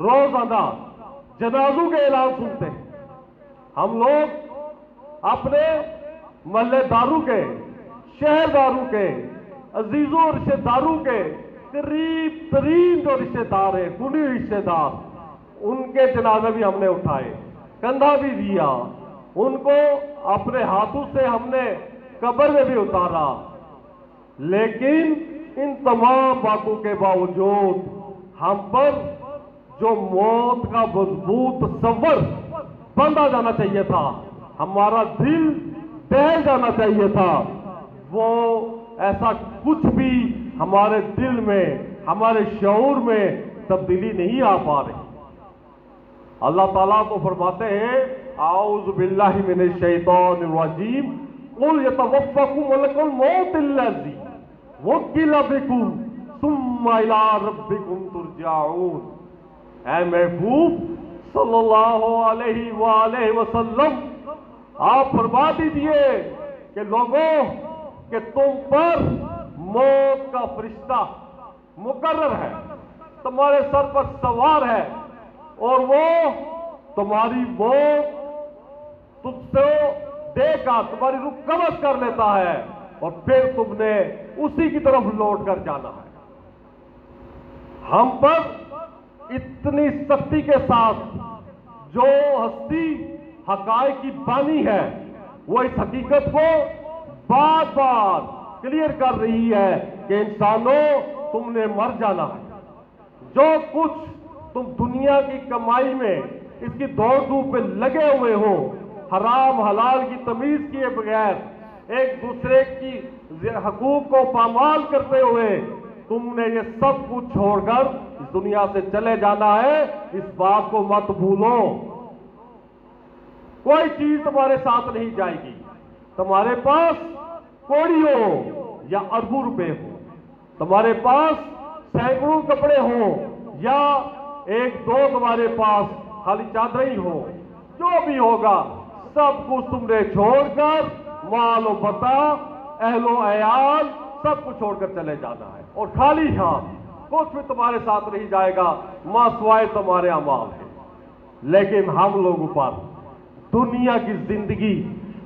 روزانہ جنازوں کے اعلان سنتے ہیں. ہم لوگ اپنے محلے داروں کے، شہر داروں کے، عزیزوں اور رشتہ داروں کے قریب ترین جو رشتہ دار ہیں، خونی رشتہ دار، ان کے جنازے بھی ہم نے اٹھائے، کندھا بھی دیا، ان کو اپنے ہاتھوں سے ہم نے قبر میں بھی اتارا. لیکن ان تمام باتوں کے باوجود ہم پر جو موت کا مضبوط تصور بندھا جانا چاہیے تھا، ہمارا دل دہل جانا چاہیے تھا، وہ ایسا کچھ بھی ہمارے دل میں، ہمارے شعور میں تبدیلی نہیں آ پا رہی. اللہ تعالیٰ تو فرماتے ہیں اعوذ باللہ من الشیطان الرجیم قل یتوفاکم ملک الموت الذی وکل بکم ثم الی ربکم ترجعون. اے محبوب صلی اللہ علیہ وآلہ وسلم، آپ فرما دیجئے کہ لوگوں کہ تم پر موت کا فرشتہ مقرر ہے، تمہارے سر پر سوار ہے، اور وہ تمہاری موت تم سے دے کر تمہاری روح قبض کر لیتا ہے، اور پھر تم نے اسی کی طرف لوٹ کر جانا ہے. ہم پر اتنی سختی کے ساتھ جو ہستی حقائق کی بانی ہے، وہ اس حقیقت کو بار بار کلیئر کر رہی ہے کہ انسانوں تم نے مر جانا ہے. جو کچھ تم دنیا کی کمائی میں اس کی دوڑ دھوپ پہ لگے ہوئے ہو، حرام حلال کی تمیز کیے بغیر، ایک دوسرے کی حقوق کو پامال کرتے ہوئے، تم نے یہ سب کچھ چھوڑ کر اس دنیا سے چلے جانا ہے. اس بات کو مت بھولو. کوئی چیز تمہارے ساتھ نہیں جائے گی. تمہارے پاس کوڑی ہو یا اربوں روپے ہو، تمہارے پاس سینکڑوں کپڑے ہوں یا ایک دو تمہارے پاس خالی چادریں ہو، جو بھی ہوگا سب کچھ تم نے چھوڑ کر مال و بتا، اہل و عیال سب کچھ چھوڑ کر چلے جانا ہے، اور خالی ہاتھ کچھ بھی تمہارے ساتھ نہیں جائے گا ماں سوائے تمہارے اعمال کے. لیکن ہم لوگوں پر دنیا کی زندگی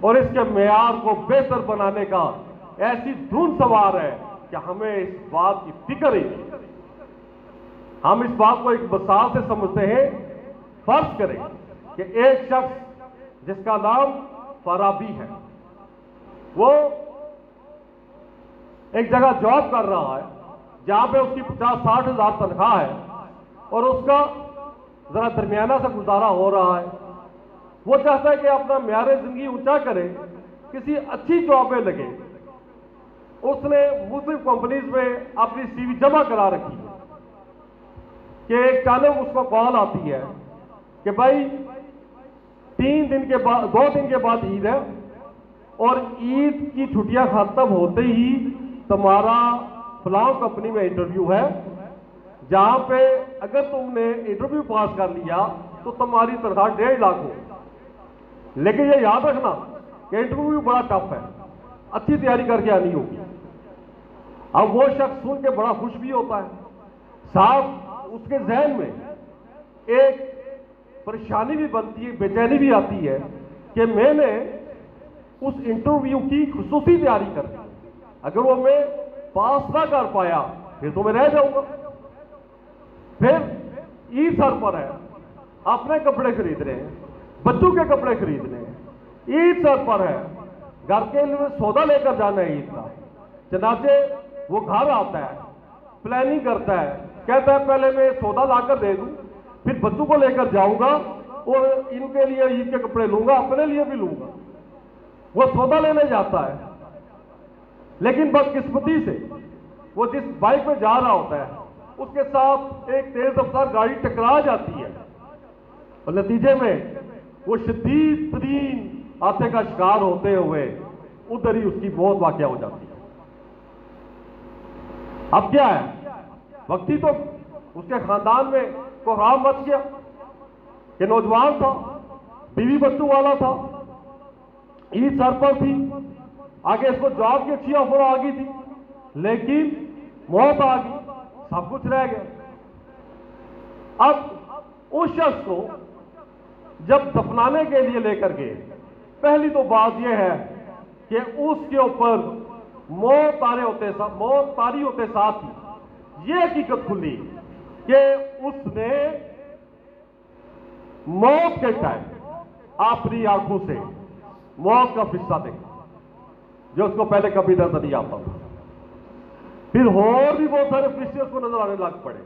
اور اس کے معیار کو بہتر بنانے کا ایسی دھن سوار ہے کہ ہمیں اس بات کی فکر ہی نہیں. ہم اس بات کو ایک مثال سے سمجھتے ہیں. فرض کریں کہ ایک شخص جس کا نام فارابی ہے، وہ ایک جگہ جاب کر رہا ہے جہاں پہ اس کی 50-60 ہزار تنخواہ ہے، اور اس کا ذرا درمیانہ سے گزارا ہو رہا ہے. وہ چاہتا ہے کہ اپنا معیار زندگی اونچا کرے، کسی اچھی جاب میں لگے. اس نے مختلف کمپنیز میں اپنی سی وی جمع کرا رکھی ہے کہ ایک چانک اس کو کال آتی ہے کہ بھائی 2 دن کے بعد عید ہے، اور عید کی چھٹیاں ختم ہوتے ہی تمہارا فلاں کمپنی میں انٹرویو ہے، جہاں پہ اگر تم نے انٹرویو پاس کر لیا تو تمہاری تنخواہ 1.5 لاکھ ہو. لیکن یہ یاد رکھنا کہ انٹرویو بڑا ٹف ہے، اچھی تیاری کر کے آنی ہوگی. اب وہ شخص سن کے بڑا خوش بھی ہوتا ہے، صاحب اس کے ذہن میں ایک پریشانی بھی بنتی ہے، بے چینی بھی آتی ہے کہ میں نے اس انٹرویو کی خصوصی تیاری کر دی، اگر وہ میں پاس نہ کر پایا پھر تو میں رہ جاؤں گا. پھر عید سر پر ہے، اپنے کپڑے خرید رہے ہیں، بچوں کے کپڑے خریدنے ہیں، عید سر پر ہے، گھر کے لیے سودا لے کر جانا ہے عید کا. چنانچہ وہ گھر آتا ہے، پلاننگ کرتا ہے، کہتا ہے پہلے میں سودا لا کر دے دوں، پھر بچوں کو لے کر جاؤں گا اور ان کے لیے عید کے کپڑے لوں گا، اپنے لیے بھی لوں گا. وہ سودا لینے جاتا ہے، لیکن بدقسمتی سے وہ جس بائک پہ جا رہا ہوتا ہے اس کے ساتھ ایک تیز رفتار گاڑی ٹکرا جاتی ہے، اور نتیجے میں وہ شدید ترین حادثے کا شکار ہوتے ہوئے ادھر ہی اس کی موت واقع ہو جاتی ہے. اب کیا ہے، وقتی تو اس کے خاندان میں کوہرام مچ گیا کہ نوجوان تھا، بیوی بچوں والا تھا، عید سر پر تھی، آگے اس کو جاب کی اچھی آفر آ گئی تھی، لیکن موت آ گئی، سب کچھ رہ گیا. اب اس شخص کو جب دفنانے کے لیے لے کر گئے، پہلی تو بات یہ ہے کہ اس کے اوپر موت تاری ہوتے ساتھ ہی یہ حقیقت کھلی کہ اس نے موت کے ٹائم اپنی آنکھوں سے موت کا فرشتہ دیکھا جو اس کو پہلے کبھی نظر نہیں آتا تھا. پھر اور بھی بہت سارے فرشتے اس کو نظر آنے لگ پڑے.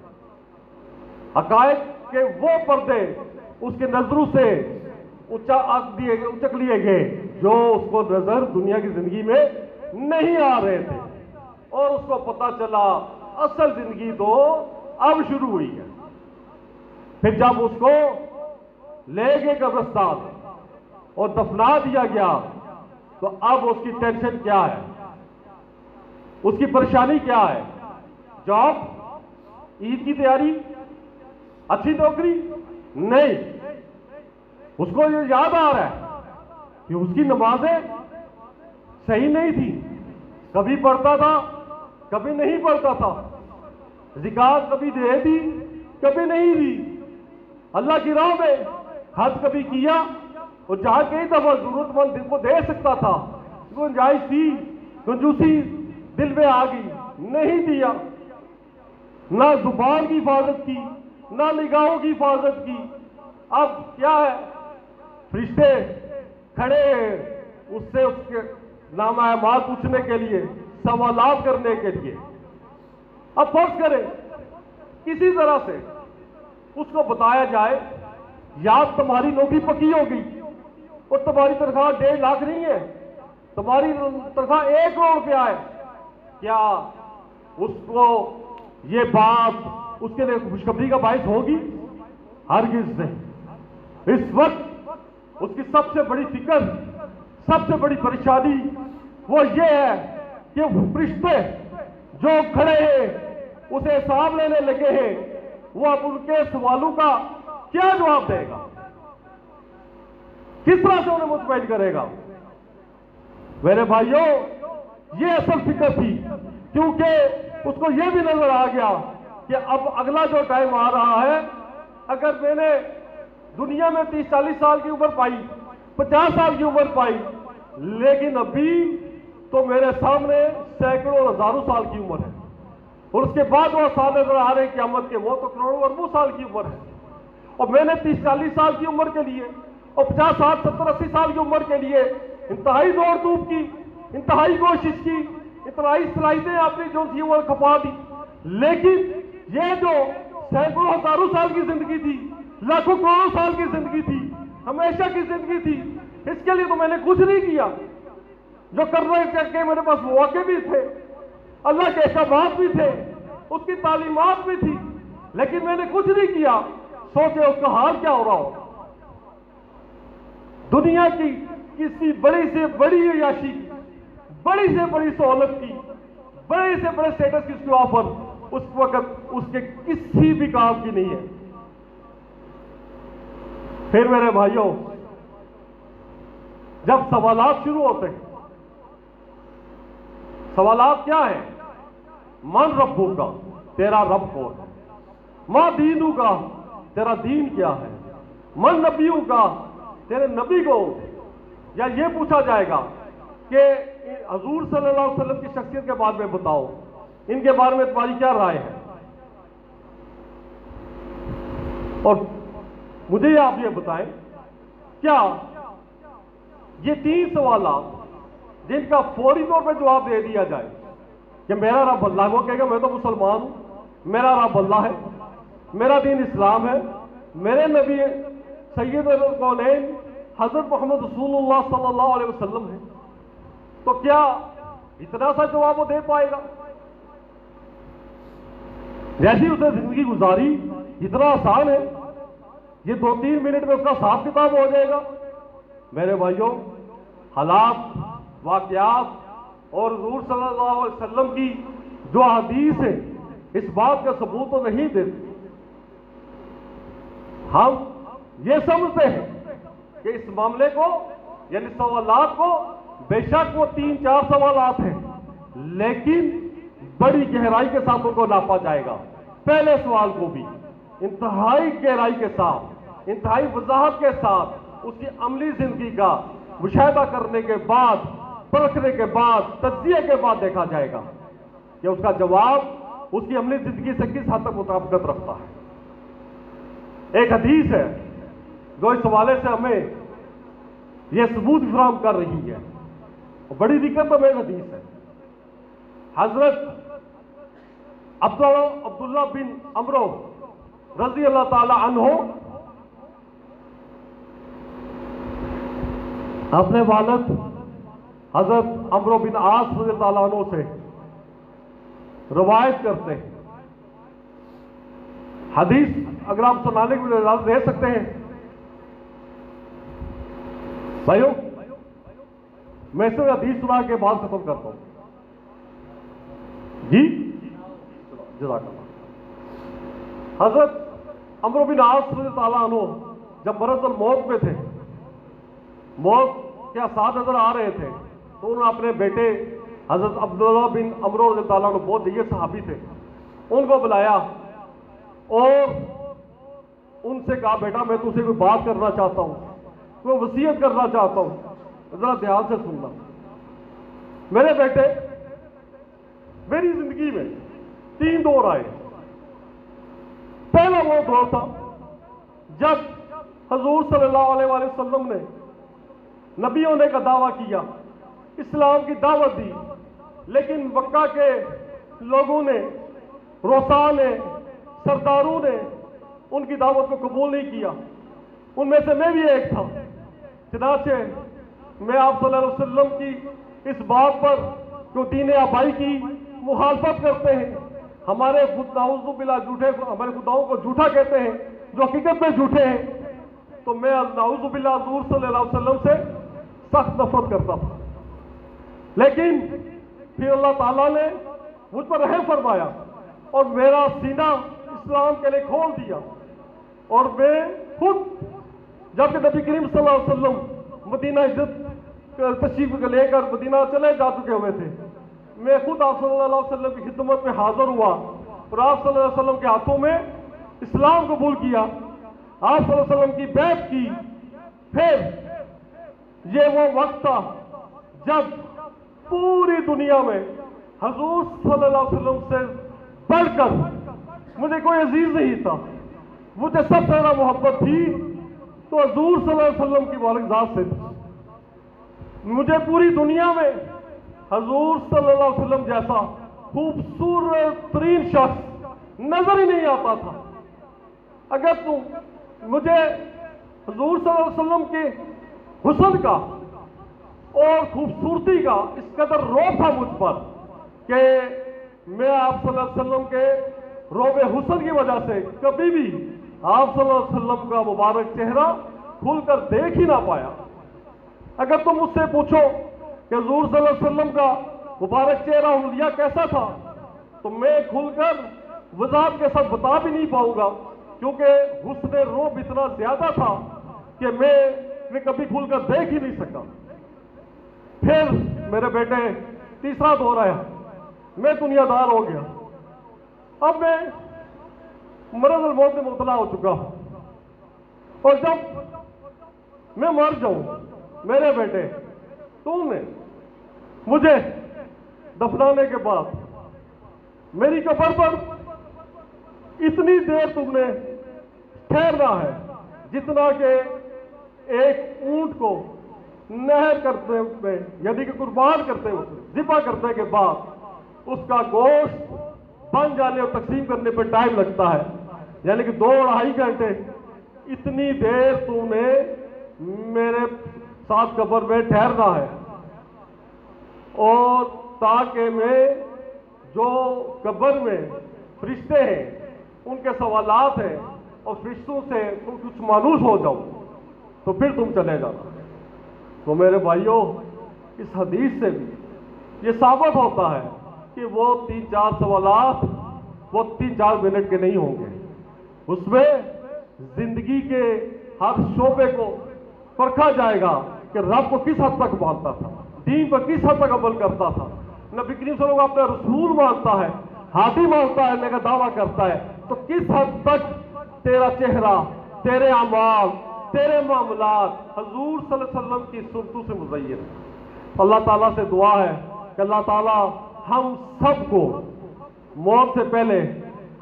حقائق کے وہ پردے اس کے نظروں سے اچک لیے گئے جو اس کو نظر دنیا کی زندگی میں نہیں آ رہے تھے، اور اس کو پتا چلا اصل زندگی تو اب شروع ہوئی ہے. پھر جب اس کو لے گئے قبرستان اور دفنا دیا گیا تو اب اس کی ٹینشن کیا ہے، اس کی پریشانی کیا ہے؟ جاب، عید کی تیاری، اچھی نوکری؟ نہیں. اس کو یہ یاد آ رہا ہے کہ اس کی نمازیں صحیح نہیں تھی، کبھی پڑھتا تھا کبھی نہیں پڑھتا تھا، زکات کبھی دے دی کبھی نہیں دی، اللہ کی راہ میں حج کبھی کیا اور جہاں کئی دفعہ ضرورت مند دل کو دے سکتا تھا، گنجائش تھی، کنجوسی دل میں آ گئی، نہیں دیا. نہ زبان کی حفاظت کی، نہ نگاہوں کی حفاظت کی. اب کیا ہے، فرشتے کھڑے اس سے اس کے نامہ اعمال پوچھنے کے لیے، سوالات کرنے کے لیے. اب فرض کریں کسی طرح سے اس کو بتایا جائے یا تمہاری نوکری پکی ہو گئی اور تمہاری تنخواہ 1.5 لاکھ نہیں ہے، تمہاری تنخواہ 1 کروڑ روپیہ ہے. کیا اس کو یہ بات اس کے لیے خوشخبری کا باعث ہوگی؟ ہرگز نہیں. اس وقت اس کی سب سے بڑی فکر، سب سے بڑی پریشانی وہ یہ ہے کہ فرشتے جو کھڑے ہیں اسے حساب لینے لگے ہیں، وہ اب ان کے سوالوں کا کیا جواب دے گا، کس طرح سے انہیں مطمئن کرے گا؟ میرے بھائیوں، یہ اصل فکر تھی، کیونکہ اس کو یہ بھی نظر آ گیا کہ اب اگلا جو ٹائم آ رہا ہے، اگر میں نے دنیا میں 30-40 سال کی عمر پائی، 50 سال کی عمر پائی، لیکن ابھی تو میرے سامنے سینکڑوں اور ہزاروں سال کی عمر ہے، اور اس کے بعد وہ سال نظر آ رہے ہیں قیامت کے، وہ تو کروڑوں اربوں سال کی عمر ہے. اور میں نے 30-40 سال کی عمر کے لیے اور 50, 60, 70, 80 سال کی عمر کے لیے انتہائی دوڑ دھوپ کی، انتہائی کوشش کی، انتہائی صلاحیتیں اپنی جو تھی وہ کھپا دی. لیکن یہ جو سینکڑوں ہزاروں سال کی زندگی تھی، لاکھوں کروڑوں سال کی زندگی تھی، ہمیشہ کی زندگی تھی، اس کے لیے تو میں نے کچھ نہیں کیا. جو کرنے کے میرے پاس مواقع بھی تھے، اللہ کے احکامات بھی تھے، اس کی تعلیمات بھی تھی، لیکن میں نے کچھ نہیں کیا. سوچے اس کا حال کیا ہو رہا ہو. دنیا کی کسی بڑی سے بڑی عیاشی کی، بڑی سے بڑی سہولت کی، بڑے سے بڑے سٹیٹس کی اس کے آفر اس وقت اس کے کسی بھی کام کی نہیں ہے. پھر میرے بھائیوں، جب سوالات شروع ہوتے ہیں، سوالات کیا ہیں؟ من ربو کا، تیرا رب کون ہے؟ ماں دینوں کا، تیرا دین کیا ہے؟ من نبیوں کا، تیرے نبی کو. یا یہ پوچھا جائے گا کہ حضور صلی اللہ علیہ وسلم کی شخصیت کے بارے میں بتاؤ، ان کے بارے میں تمہاری کیا رائے ہے؟ اور مجھے آپ یہ بتائیں، کیا یہ 3 سوالات جن کا فوری طور پہ جواب دے دیا جائے کہ میرا رب اللہ، وہ کہے گا میں تو مسلمان ہوں، میرا رب اللہ ہے، میرا دین اسلام ہے، میرے نبی سید الکونین حضرت محمد رسول اللہ صلی اللہ علیہ وسلم ہے، تو کیا اتنا سا جواب وہ دے پائے گا؟ جیسی اسے زندگی گزاری اتنا آسان ہے، یہ 2-3 منٹ میں اس کا حساب کتاب ہو جائے گا؟ میرے بھائیوں، حالات، واقعات اور حضور صلی اللہ علیہ وسلم کی جو حدیث ہے اس بات کا ثبوت تو نہیں دیتے. ہم یہ سمجھتے ہیں کہ اس معاملے کو، یعنی سوالات کو، بے شک وہ 3-4 سوالات ہیں، لیکن بڑی گہرائی کے ساتھ ان کو ناپا جائے گا. پہلے سوال کو بھی انتہائی گہرائی کے ساتھ، انتہائی وضاحت کے ساتھ اس کی عملی زندگی کا مشاہدہ کرنے کے بعد، پرکھنے کے بعد، تجزیے کے بعد دیکھا جائے گا کہ اس کا جواب اس کی عملی زندگی سے کس حد تک مطابقت رکھتا ہے۔ ایک حدیث ہے جو اس حوالے سے ہمیں یہ ثبوت فراہم کر رہی ہے، بڑی دقت میں حدیث ہے۔ حضرت عبداللہ بن عمرو رضی اللہ تعالی عنہ اپنے والد حضرت عمرو بن عاص رضی اللہ تعالی عنہ سے روایت کرتے ہیں۔ حدیث اگر آپ سنانے کی اجازت دے سکتے ہیں بھائیو، میں سے حدیث سنا کے بعد ختم کرتا ہوں۔ جی جزاک اللہ۔ حضرت عمرو بن عاص رضی اللہ عنہ جب مرض الموت میں تھے، موت کے آثار نظر آ رہے تھے، تو انہوں نے اپنے بیٹے حضرت عبداللہ بن عمرو رضی اللہ عنہ، بہت یہ صحابی تھے، ان کو بلایا اور ان سے کہا بیٹا میں تم سے کوئی بات کرنا چاہتا ہوں، کوئی وصیت کرنا چاہتا ہوں، ذرا دھیان سے سننا۔ میرے بیٹے، میری زندگی میں 3 دور آئے۔ پہلا وہ دور تھا جب حضور صلی اللہ علیہ وآلہ وسلم نے نبی ہونے کا دعویٰ کیا، اسلام کی دعوت دی، لیکن مکہ کے لوگوں نے، روسا نے، سرداروں نے ان کی دعوت کو قبول نہیں کیا۔ ان میں سے میں بھی ایک تھا۔ چنانچہ میں آپ صلی اللہ علیہ وسلم کی اس بات پر جو دین آبائی کی مخالفت کرتے ہیں، ہمارے نعوذ باللہ جھوٹے، ہمارے خداؤں کو جھوٹا کہتے ہیں جو حقیقت میں جھوٹے ہیں، تو میں نعوذ باللہ حضور صلی اللہ علیہ وسلم سے سخت نفرت کرتا تھا۔ لیکن پھر اللہ تعالیٰ نے مجھ پر رحم فرمایا اور میرا سینہ اسلام کے لیے کھول دیا، اور میں خود جب کہ نبی کریم صلی اللہ علیہ وسلم مدینہ ہجرت تشریف لے کر مدینہ چلے جا چکے ہوئے تھے، میں خود آپ صلی اللہ علیہ وسلم کی خدمت میں حاضر ہوا اور آپ صلی اللہ علیہ وسلم کے ہاتھوں میں اسلام قبول کیا، آپ صلی اللہ علیہ وسلم کی بیعت کی۔ پھر یہ وہ وقت تھا جب پوری دنیا میں حضور صلی اللہ علیہ وسلم سے بڑھ کر مجھے کوئی عزیز نہیں تھا۔ مجھے سب سے زیادہ محبت تھی تو حضور صلی اللہ علیہ وسلم کی مبارک ذات سے تھی۔ مجھے پوری دنیا میں حضور صلی اللہ علیہ وسلم جیسا خوبصورت ترین شخص نظر ہی نہیں آتا تھا۔ اگر مجھے حضور صلی اللہ علیہ وسلم کے حسن کا اور خوبصورتی کا اس قدر روب تھا مجھ پر کہ میں آپ صلی اللہ علیہ وسلم کے روب حسن کی وجہ سے کبھی بھی آپ صلی اللہ علیہ وسلم کا مبارک چہرہ کھل کر دیکھ ہی نہ پایا۔ اگر تم مجھ سے پوچھو کہ حضور صلی اللہ علیہ وسلم کا مبارک چہرہ حلیہ کیسا تھا، تو میں کھل کر وضاحت کے ساتھ بتا بھی نہیں پاؤں گا، کیونکہ حسن روب اتنا زیادہ تھا کہ میں کبھی کھل کر دیکھ ہی نہیں سکا۔ پھر میرے بیٹے تیسرا دور آیا، میں دنیا دار ہو گیا، اب میں مرض الموت میں مبتلا ہو چکا ہوں، اور جب میں مر جاؤں میرے بیٹے، تم نے مجھے دفنانے کے بعد میری قبر پر اتنی دیر تم نے ٹھہرنا ہے جتنا کہ ایک اونٹ کو نہر کرتے ہوئے، یعنی کہ قربان کرتے ہوئے، ذبح کرنے کے بعد اس کا گوشت بن جانے اور تقسیم کرنے پہ ٹائم لگتا ہے، یعنی کہ 2-2.5 گھنٹے، اتنی دیر تم نے میرے ساتھ قبر میں ٹھہرنا ہے، اور تاکہ میں جو قبر میں فرشتے ہیں ان کے سوالات ہیں اور فرشتوں سے کچھ مانوس ہو جاؤ تو پھر تم چلے جانا۔ تو میرے بھائیوں، اس حدیث سے بھی یہ ثابت ہوتا ہے کہ وہ 3-4 سوالات وہ 3-4 منٹ کے نہیں ہوں گے، اس میں زندگی کے ہر شعبے کو پرکھا جائے گا کہ رب کو کس حد تک مانتا تھا، دین پر کس حد تک عمل کرتا تھا، نبی کریم صلی اللہ علیہ وسلم اپنا رسول مانتا ہے، ہادی مانتا ہے، کا دعویٰ کرتا ہے، تو کس حد تک تیرا چہرہ، تیرے اعمال، تیرے معاملات حضور صلی اللہ علیہ وسلم کی صورتوں سے مزین ہے۔ اللہ تعالیٰ سے دعا ہے کہ اللہ تعالیٰ ہم سب کو موت سے پہلے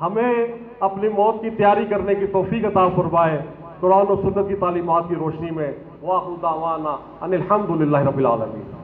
ہمیں اپنی موت کی تیاری کرنے کی توفیق عطا فرمائے، قرآن و سنت کی تعلیمات کی روشنی میں۔ وآخر دعوانا ان الحمد للہ رب العالمین۔